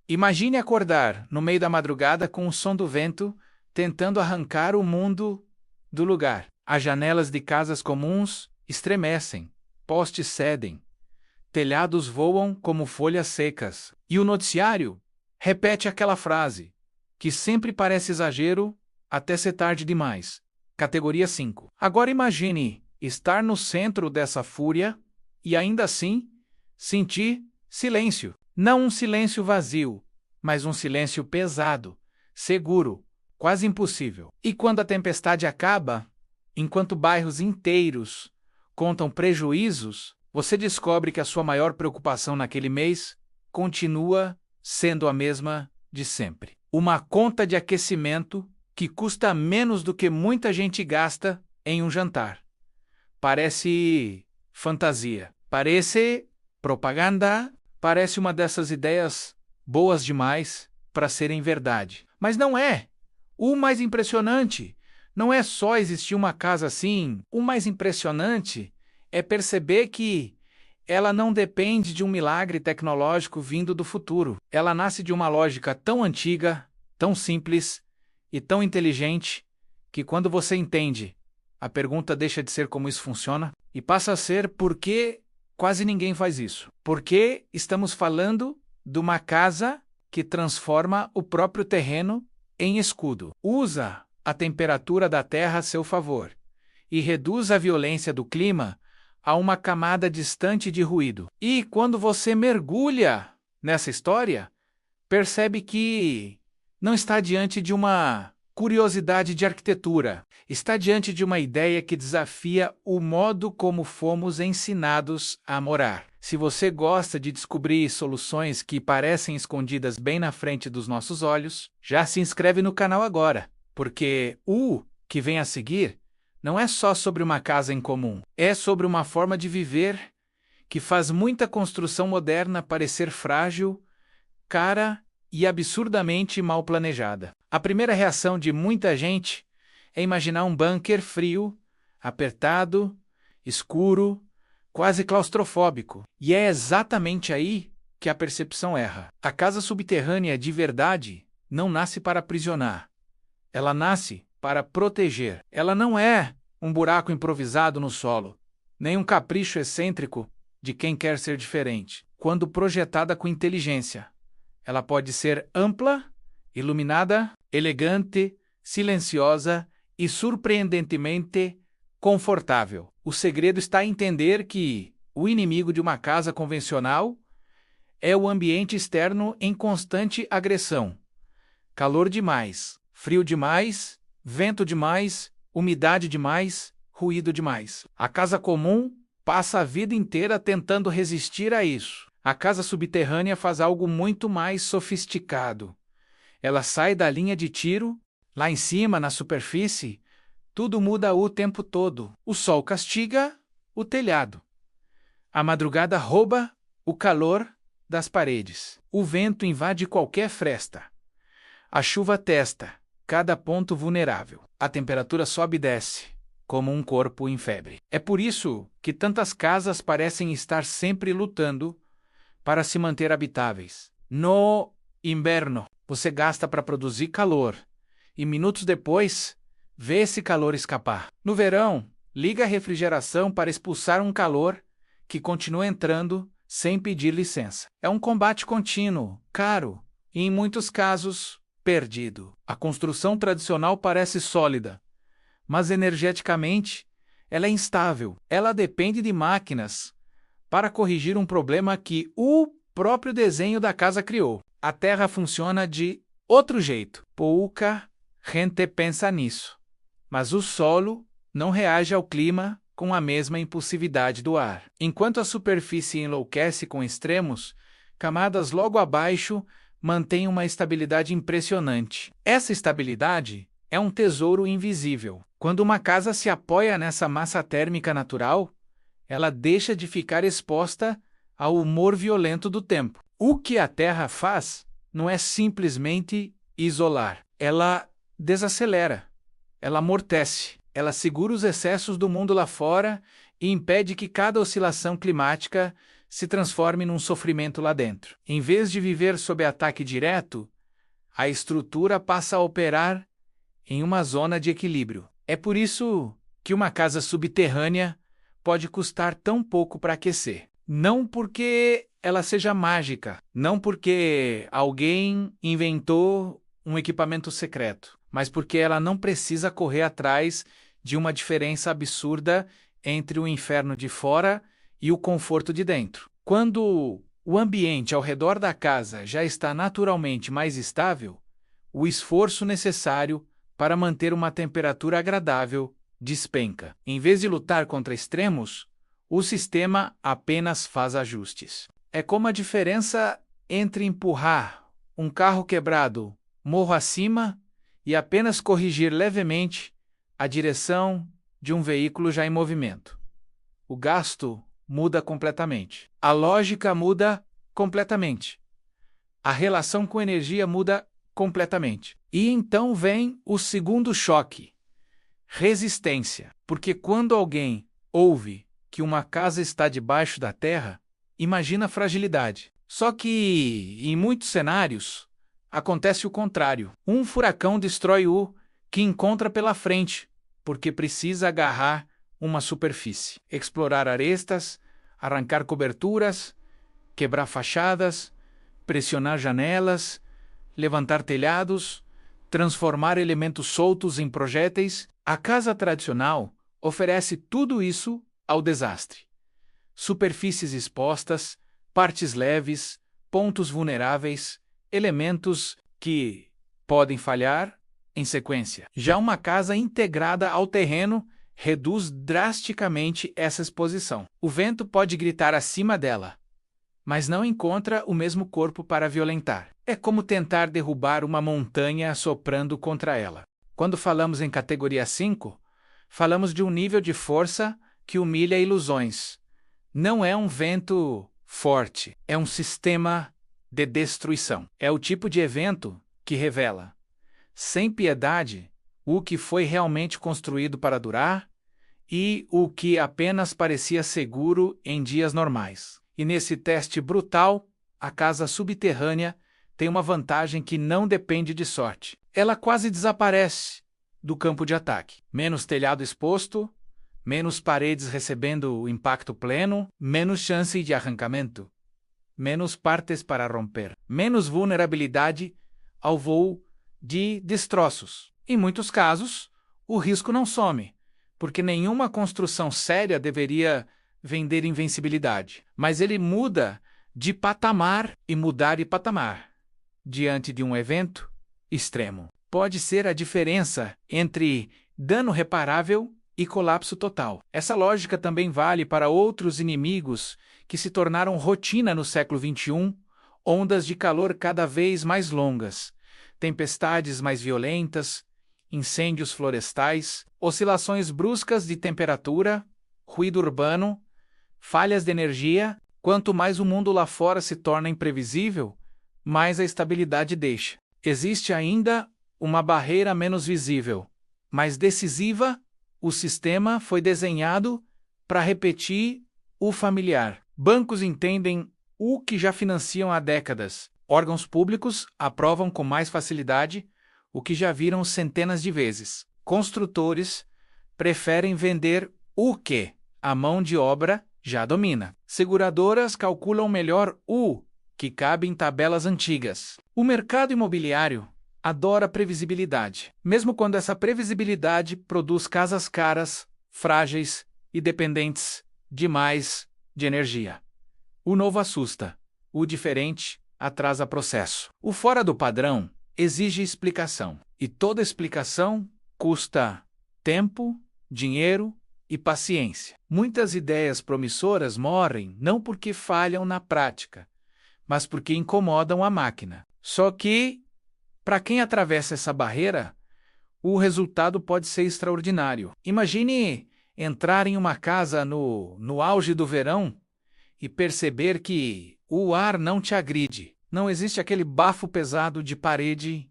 Imagine acordar no meio da madrugada com o som do vento, tentando arrancar o mundo do lugar. As janelas de casas comuns estremecem, postes cedem, telhados voam como folhas secas. E o noticiário repete aquela frase, que sempre parece exagero até ser tarde demais. Categoria 5. Agora imagine estar no centro dessa fúria e ainda assim sentir silêncio. Não um silêncio vazio, mas um silêncio pesado, seguro, quase impossível. E quando a tempestade acaba, enquanto bairros inteiros contam prejuízos, você descobre que a sua maior preocupação naquele mês continua sendo a mesma de sempre. Uma conta de aquecimento que custa menos do que muita gente gasta em um jantar. Parece fantasia, parece propaganda, parece uma dessas ideias boas demais para serem verdade. Mas não é. O mais impressionante não é só existir uma casa assim. O mais impressionante é perceber que ela não depende de um milagre tecnológico vindo do futuro. Ela nasce de uma lógica tão antiga, tão simples e tão inteligente que quando você entende, a pergunta deixa de ser como isso funciona e passa a ser por que quase ninguém faz isso. Porque estamos falando de uma casa que transforma o próprio terreno em escudo. Usa a temperatura da terra a seu favor e reduz a violência do clima a uma camada distante de ruído. E quando você mergulha nessa história, percebe que não está diante de uma curiosidade de arquitetura. Está diante de uma ideia que desafia o modo como fomos ensinados a morar. Se você gosta de descobrir soluções que parecem escondidas bem na frente dos nossos olhos, já se inscreve no canal agora, porque o que vem a seguir não é só sobre uma casa em comum, é sobre uma forma de viver que faz muita construção moderna parecer frágil, cara e absurdamente mal planejada. A primeira reação de muita gente é imaginar um bunker frio, apertado, escuro, quase claustrofóbico. E é exatamente aí que a percepção erra. A casa subterrânea de verdade não nasce para aprisionar. Ela nasce para proteger. Ela não é um buraco improvisado no solo, nem um capricho excêntrico de quem quer ser diferente. Quando projetada com inteligência, ela pode ser ampla, iluminada, elegante, silenciosa e surpreendentemente confortável. O segredo está em entender que o inimigo de uma casa convencional é o ambiente externo em constante agressão. Calor demais, frio demais, vento demais, umidade demais, ruído demais. A casa comum passa a vida inteira tentando resistir a isso. A casa subterrânea faz algo muito mais sofisticado. Ela sai da linha de tiro, lá em cima, na superfície, tudo muda o tempo todo. O sol castiga o telhado. A madrugada rouba o calor das paredes. O vento invade qualquer fresta. A chuva testa cada ponto vulnerável. A temperatura sobe e desce, como um corpo em febre. É por isso que tantas casas parecem estar sempre lutando para se manter habitáveis. No inverno, você gasta para produzir calor, e minutos depois, vê esse calor escapar. No verão, liga a refrigeração para expulsar um calor que continua entrando sem pedir licença. É um combate contínuo, caro e, em muitos casos, perdido. A construção tradicional parece sólida, mas energeticamente ela é instável. Ela depende de máquinas para corrigir um problema que o próprio desenho da casa criou. A terra funciona de outro jeito. Pouca gente pensa nisso. Mas o solo não reage ao clima com a mesma impulsividade do ar. Enquanto a superfície enlouquece com extremos, camadas logo abaixo mantêm uma estabilidade impressionante. Essa estabilidade é um tesouro invisível. Quando uma casa se apoia nessa massa térmica natural, ela deixa de ficar exposta ao humor violento do tempo. O que a Terra faz não é simplesmente isolar. Ela desacelera, ela amortece, ela segura os excessos do mundo lá fora e impede que cada oscilação climática se transforme num sofrimento lá dentro. Em vez de viver sob ataque direto, a estrutura passa a operar em uma zona de equilíbrio. É por isso que uma casa subterrânea pode custar tão pouco para aquecer. Não porque ela seja mágica, não porque alguém inventou um equipamento secreto, mas porque ela não precisa correr atrás de uma diferença absurda entre o inferno de fora e o conforto de dentro. Quando o ambiente ao redor da casa já está naturalmente mais estável, o esforço necessário para manter uma temperatura agradável despenca. Em vez de lutar contra extremos, o sistema apenas faz ajustes. É como a diferença entre empurrar um carro quebrado morro acima e apenas corrigir levemente a direção de um veículo já em movimento. O gasto muda completamente. A lógica muda completamente. A relação com energia muda completamente. E então vem o segundo choque: resistência. Porque quando alguém ouve que uma casa está debaixo da terra, imagina a fragilidade. Só que, em muitos cenários, acontece o contrário. Um furacão destrói o que encontra pela frente, porque precisa agarrar uma superfície, explorar arestas, arrancar coberturas, quebrar fachadas, pressionar janelas, levantar telhados, transformar elementos soltos em projéteis. A casa tradicional oferece tudo isso ao desastre. Superfícies expostas, partes leves, pontos vulneráveis, elementos que podem falhar em sequência. Já uma casa integrada ao terreno reduz drasticamente essa exposição. O vento pode gritar acima dela, mas não encontra o mesmo corpo para violentar. É como tentar derrubar uma montanha soprando contra ela. Quando falamos em categoria 5, falamos de um nível de força que humilha ilusões. Não é um vento forte, é um sistema de destruição. É o tipo de evento que revela, sem piedade, o que foi realmente construído para durar e o que apenas parecia seguro em dias normais. E nesse teste brutal, a casa subterrânea tem uma vantagem que não depende de sorte. Ela quase desaparece do campo de ataque. Menos telhado exposto, menos paredes recebendo o impacto pleno, menos chance de arrancamento, menos partes para romper, menos vulnerabilidade ao voo de destroços. Em muitos casos, o risco não some, porque nenhuma construção séria deveria vender invencibilidade. Mas ele muda de patamar, e mudar de patamar diante de um evento extremo pode ser a diferença entre dano reparável e colapso total. Essa lógica também vale para outros inimigos que se tornaram rotina no século XXI: ondas de calor cada vez mais longas, tempestades mais violentas, incêndios florestais, oscilações bruscas de temperatura, ruído urbano, falhas de energia. Quanto mais o mundo lá fora se torna imprevisível, mais a estabilidade deixa. Existe ainda uma barreira menos visível, mas decisiva: o sistema foi desenhado para repetir o familiar. Bancos entendem o que já financiam há décadas. Órgãos públicos aprovam com mais facilidade o que já viram centenas de vezes. Construtores preferem vender o que a mão de obra já domina. Seguradoras calculam melhor o que cabe em tabelas antigas. O mercado imobiliário adora previsibilidade, mesmo quando essa previsibilidade produz casas caras, frágeis e dependentes demais de energia. O novo assusta, o diferente atrasa processo. O fora do padrão exige explicação, e toda explicação custa tempo, dinheiro e paciência. Muitas ideias promissoras morrem não porque falham na prática, mas porque incomodam a máquina. Só que, para quem atravessa essa barreira, o resultado pode ser extraordinário. Imagine entrar em uma casa no auge do verão e perceber que o ar não te agride. Não existe aquele bafo pesado de parede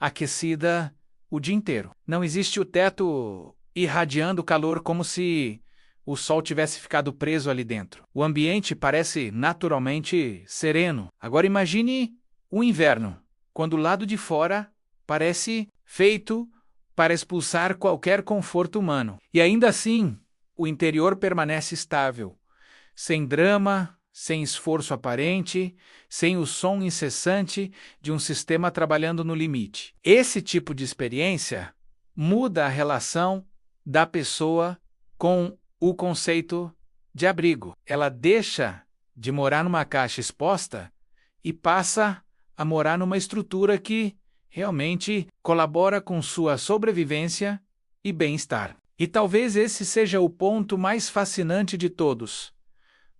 aquecida o dia inteiro. Não existe o teto irradiando calor como se o sol tivesse ficado preso ali dentro. O ambiente parece naturalmente sereno. Agora imagine o inverno, quando o lado de fora parece feito para expulsar qualquer conforto humano. E ainda assim, o interior permanece estável, sem drama, sem esforço aparente, sem o som incessante de um sistema trabalhando no limite. Esse tipo de experiência muda a relação da pessoa com o conceito de abrigo. Ela deixa de morar numa caixa exposta e passa a morar numa estrutura que realmente colabora com sua sobrevivência e bem-estar. E talvez esse seja o ponto mais fascinante de todos.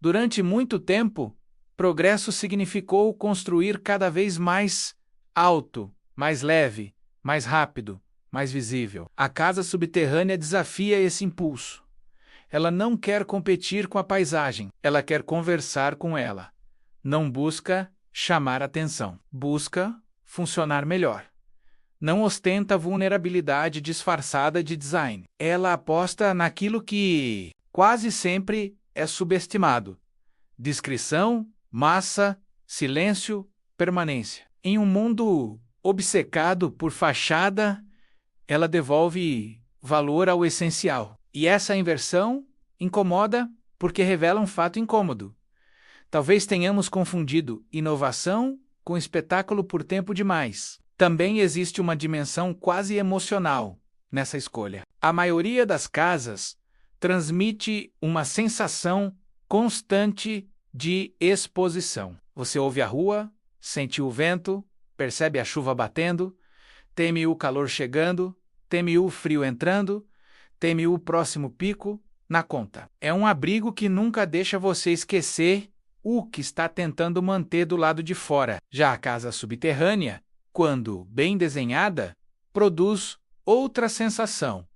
Durante muito tempo, progresso significou construir cada vez mais alto, mais leve, mais rápido, mais visível. A casa subterrânea desafia esse impulso. Ela não quer competir com a paisagem, ela quer conversar com ela. Não busca chamar atenção, busca funcionar melhor. Não ostenta vulnerabilidade disfarçada de design. Ela aposta naquilo que quase sempre é subestimado: discrição, massa, silêncio, permanência. Em um mundo obcecado por fachada, ela devolve valor ao essencial. E essa inversão incomoda porque revela um fato incômodo. Talvez tenhamos confundido inovação com espetáculo por tempo demais. Também existe uma dimensão quase emocional nessa escolha. A maioria das casas transmite uma sensação constante de exposição. Você ouve a rua, sente o vento, percebe a chuva batendo, teme o calor chegando, teme o frio entrando, teme o próximo pico na conta. É um abrigo que nunca deixa você esquecer o que está tentando manter do lado de fora. Já a casa subterrânea, quando bem desenhada, produz outra sensação: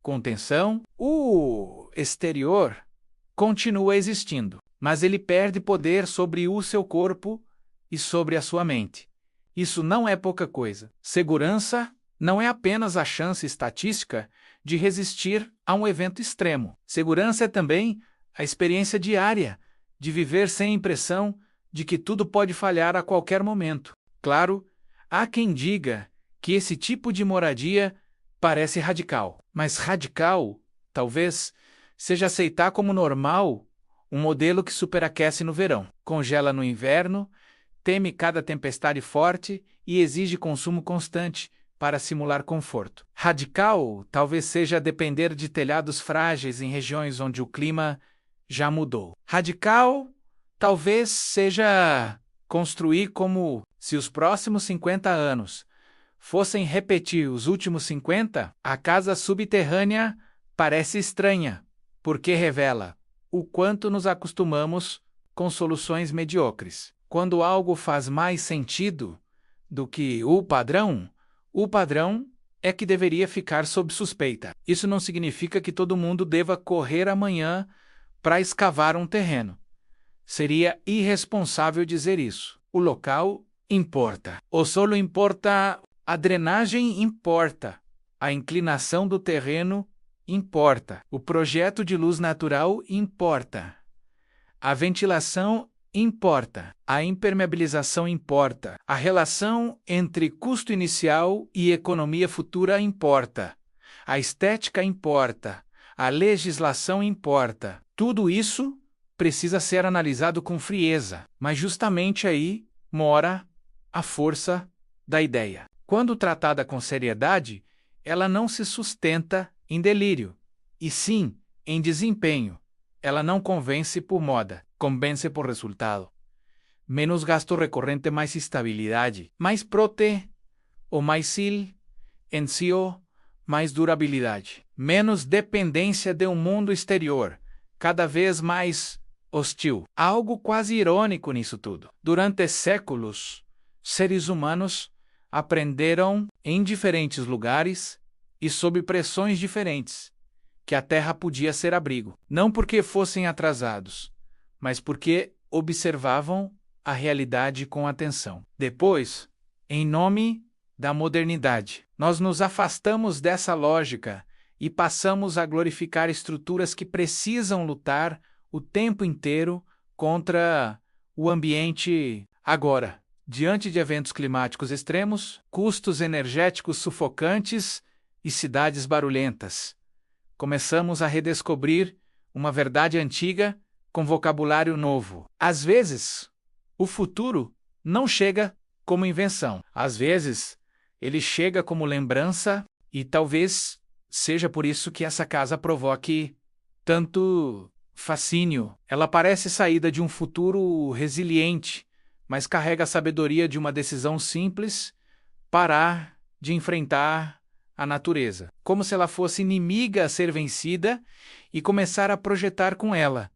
contenção. O exterior continua existindo, mas ele perde poder sobre o seu corpo e sobre a sua mente. Isso não é pouca coisa. Segurança não é apenas a chance estatística de resistir a um evento extremo. Segurança é também a experiência diária de viver sem impressão de que tudo pode falhar a qualquer momento. Claro, há quem diga que esse tipo de moradia parece radical, mas radical, talvez, seja aceitar como normal um modelo que superaquece no verão, congela no inverno, teme cada tempestade forte e exige consumo constante para simular conforto. Radical talvez seja depender de telhados frágeis em regiões onde o clima já mudou. Radical talvez seja construir como se os próximos 50 anos fossem repetir os últimos 50. A casa subterrânea parece estranha, porque revela o quanto nos acostumamos com soluções medíocres. Quando algo faz mais sentido do que o padrão é que deveria ficar sob suspeita. Isso não significa que todo mundo deva correr amanhã para escavar um terreno. Seria irresponsável dizer isso. O local importa. O solo importa, a drenagem importa, a inclinação do terreno importa, o projeto de luz natural importa, a ventilação importa, a impermeabilização importa, a relação entre custo inicial e economia futura importa, a estética importa, a legislação importa. Tudo isso precisa ser analisado com frieza, mas justamente aí mora a força da ideia. Quando tratada com seriedade, ela não se sustenta em delírio, e sim em desempenho. Ela não convence por moda, convence por resultado. Menos gasto recorrente, mais estabilidade. Mais prote ou mais sil, ensio, mais durabilidade. Menos dependência de um mundo exterior, cada vez mais hostil. Há algo quase irônico nisso tudo. Durante séculos, seres humanos aprenderam em diferentes lugares e sob pressões diferentes que a Terra podia ser abrigo. Não porque fossem atrasados, mas porque observavam a realidade com atenção. Depois, em nome da modernidade, nós nos afastamos dessa lógica e passamos a glorificar estruturas que precisam lutar o tempo inteiro contra o ambiente. Agora, diante de eventos climáticos extremos, custos energéticos sufocantes e cidades barulhentas, começamos a redescobrir uma verdade antiga com vocabulário novo. Às vezes, o futuro não chega como invenção. Às vezes, ele chega como lembrança e talvez seja por isso que essa casa provoque tanto fascínio. Ela parece saída de um futuro resiliente, mas carrega a sabedoria de uma decisão simples: parar de enfrentar a natureza, como se ela fosse inimiga a ser vencida, e começar a projetar com ela,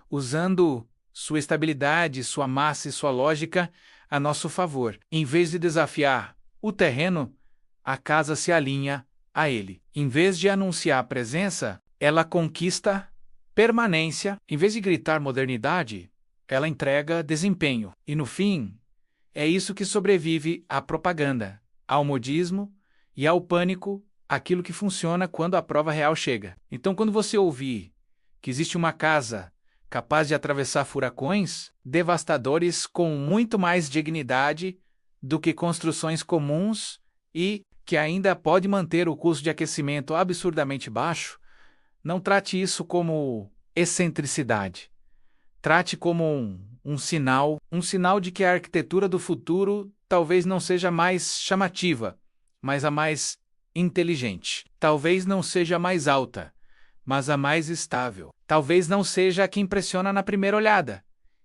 usando sua estabilidade, sua massa e sua lógica a nosso favor. Em vez de desafiar o terreno, a casa se alinha a ele. Em vez de anunciar a presença, ela conquista permanência. Em vez de gritar modernidade, ela entrega desempenho. E no fim, é isso que sobrevive à propaganda, ao modismo e ao pânico, aquilo que funciona quando a prova real chega. Então, quando você ouvir que existe uma casa capaz de atravessar furacões devastadores com muito mais dignidade do que construções comuns e que ainda pode manter o custo de aquecimento absurdamente baixo, não trate isso como excentricidade. Trate como um sinal de que a arquitetura do futuro talvez não seja a mais chamativa, mas a mais inteligente. Talvez não seja a mais alta, mas a mais estável. Talvez não seja a que impressiona na primeira olhada,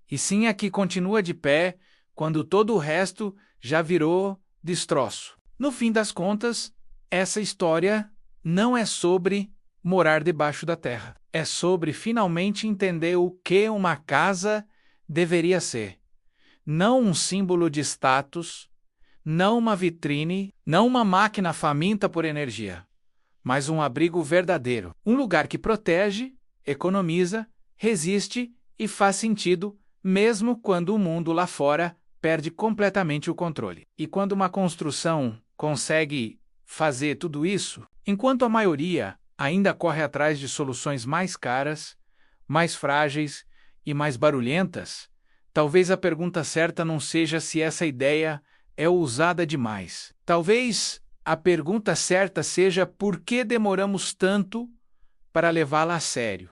e sim a que continua de pé quando todo o resto já virou destroço. No fim das contas, essa história não é sobre morar debaixo da terra. É sobre finalmente entender o que uma casa deveria ser. Não um símbolo de status, não uma vitrine, não uma máquina faminta por energia, mas um abrigo verdadeiro. Um lugar que protege, economiza, resiste e faz sentido, mesmo quando o mundo lá fora perde completamente o controle. E quando uma construção consegue fazer tudo isso, enquanto a maioria ainda corre atrás de soluções mais caras, mais frágeis e mais barulhentas, talvez a pergunta certa não seja se essa ideia é ousada demais. Talvez a pergunta certa seja por que demoramos tanto para levá-la a sério.